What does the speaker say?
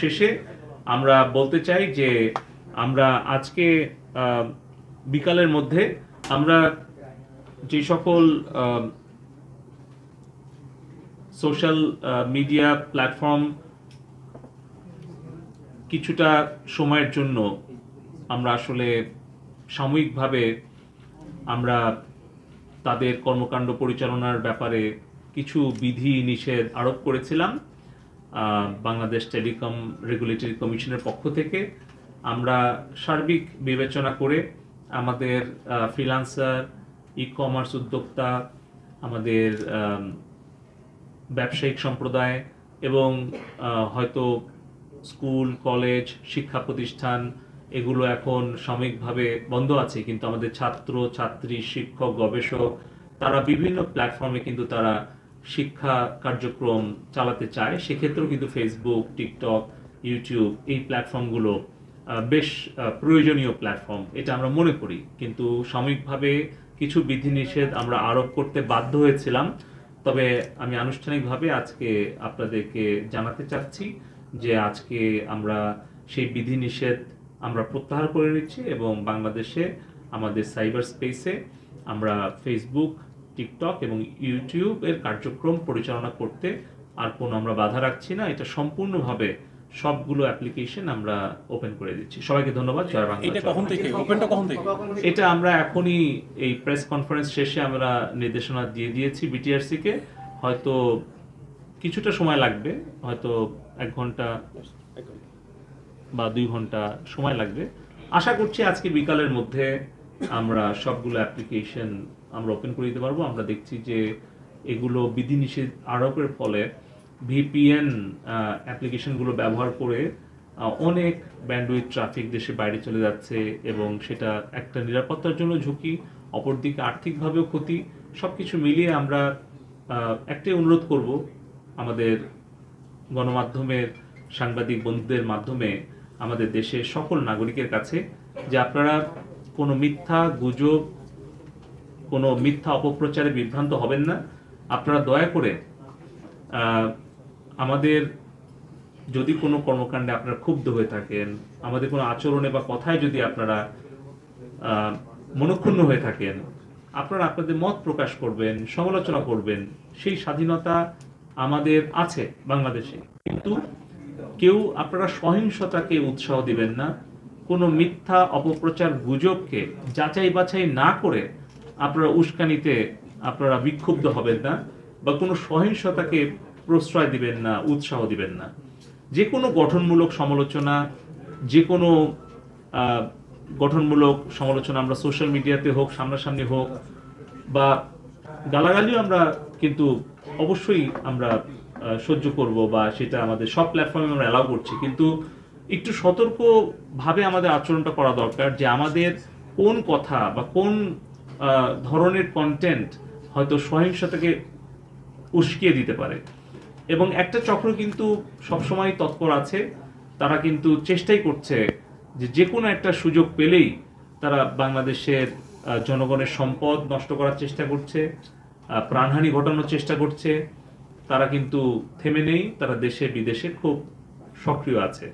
শেষে আমরা বলতে চাই যে আমরা আজকে বিকালের মধ্যে আমরা যে সকল সোশ্যাল মিডিয়া প্ল্যাটফর্ম কিছুটা সময়ের জন্য আমরা আসলে সাময়িকভাবে আমরা তাদের কর্মকাণ্ড পরিচালনার ব্যাপারে কিছু বিধি নিষেধ আরোপ করেছিলাম বাংলাদেশ টেলিকম রেগুলেটরি কমিশনের পক্ষ থেকে। আমরা সার্বিক বিবেচনা করে আমাদের ফ্রিল্যান্সার, ই কমার্স উদ্যোক্তা, আমাদের ব্যবসায়িক সম্প্রদায় এবং হয়তো স্কুল, কলেজ, শিক্ষা প্রতিষ্ঠান এগুলো এখন সাময়িকভাবে বন্ধ আছে, কিন্তু আমাদের ছাত্র, ছাত্রী, শিক্ষক, গবেষক তারা বিভিন্ন প্ল্যাটফর্মে কিন্তু তারা শিক্ষা কার্যক্রম চালাতে চায়। সেক্ষেত্রেও কিন্তু ফেসবুক, টিকটক, ইউটিউব এই প্ল্যাটফর্মগুলো বেশ প্রয়োজনীয় প্ল্যাটফর্ম, এটা আমরা মনে করি। কিন্তু সাময়িকভাবে কিছু বিধিনিষেধ আমরা আরোপ করতে বাধ্য হয়েছিলাম। তবে আমি আনুষ্ঠানিকভাবে আজকে আপনাদেরকে জানাতে চাচ্ছি যে আজকে আমরা সেই বিধিনিষেধ আমরা প্রত্যাহার করে নিচ্ছি এবং বাংলাদেশে আমাদের সাইবার স্পেসে আমরা ফেসবুক, টিকটক এবং ইউটিউব এর কার্যক্রম পরিচালনা করতে আর কোনো আমরা বাধা রাখছি না। এটা সম্পূর্ণভাবে সবগুলো অ্যাপ্লিকেশন আমরা ওপেন করে দিচ্ছি। সবাইকে ধন্যবাদ। জয় বাংলা। এটা কখন থেকে ওপেনটা কখন থেকে? এটা আমরা এখনই এই প্রেস কনফারেন্স শেষে আমরা নির্দেশনা দিয়ে দিয়েছি বিটিআরসি কে। হয়তো কিছুটা সময় লাগবে, হয়তো 1 ঘন্টা বা 2 ঘন্টা সময় লাগবে। আশা করছি আজকে বিকালের মধ্যে আমরা সবগুলো অ্যাপ্লিকেশন আমরা ওপেন করে দিতে পারবো। আমরা দেখছি যে এগুলো বিধিনিষেধ আরোপের ফলে ভিপিএন অ্যাপ্লিকেশনগুলো ব্যবহার করে অনেক ব্যান্ডউইথ ট্রাফিক দেশের বাইরে চলে যাচ্ছে এবং সেটা একটা নিরাপত্তার জন্য ঝুঁকি, অপরদিকে আর্থিকভাবেও ক্ষতি। সব কিছু মিলিয়ে আমরা একটাই অনুরোধ করব আমাদের গণমাধ্যমের সাংবাদিক বন্ধুদের মাধ্যমে আমাদের দেশের সকল নাগরিকের কাছে যে আপনারা কোনো মিথ্যা গুজব, কোনো মিথ্যা অপপ্রচারে বিভ্রান্ত হবেন না। আপনারা দয়া করে আমাদের যদি কোনো কর্মকাণ্ডে আপনারা ক্ষুব্ধ হয়ে থাকেন, আমাদের কোনো আচরণে বা কথায় যদি আপনারা মনক্ষুণ্ণ হয়ে থাকেন, আপনারা আপনাদের মত প্রকাশ করবেন, সমালোচনা করবেন, সেই স্বাধীনতা আমাদের আছে বাংলাদেশে। কিন্তু কেউ আপনারা সহিংসতাকে উৎসাহ দিবেন না। কোনো মিথ্যা অপপ্রচার গুজবকে যাচাই বাছাই না করে আপনারা উস্কানিতে আপনারা বিক্ষুব্ধ হবেন না বা কোনো সহিংসতাকে প্রশ্রয় দিবেন না, উৎসাহ দিবেন না। যে কোনো গঠনমূলক সমালোচনা, যে কোনো গঠনমূলক সমালোচনা আমরা সোশ্যাল মিডিয়াতে হোক, সামনাসামনি হোক বা গালাগালিও আমরা কিন্তু অবশ্যই আমরা সহ্য করব বা সেটা আমাদের সব প্ল্যাটফর্মে আমরা অ্যালাউ করছি। কিন্তু একটু সতর্কভাবে আমাদের আচরণটা করা দরকার যে আমাদের কোন কথা বা কোন ধরনের কন্টেন্ট হয়তো সহিংসতাকে উস্কিয়ে দিতে পারে। এবং একটা চক্র কিন্তু সবসময় তৎপর আছে, তারা কিন্তু চেষ্টাই করছে যে কোনো একটা সুযোগ পেলেই তারা বাংলাদেশের জনগণের সম্পদ নষ্ট করার চেষ্টা করছে, প্রাণহানি ঘটানোর চেষ্টা করছে। তারা কিন্তু থেমে নেই, তারা দেশে বিদেশে খুব সক্রিয় আছে।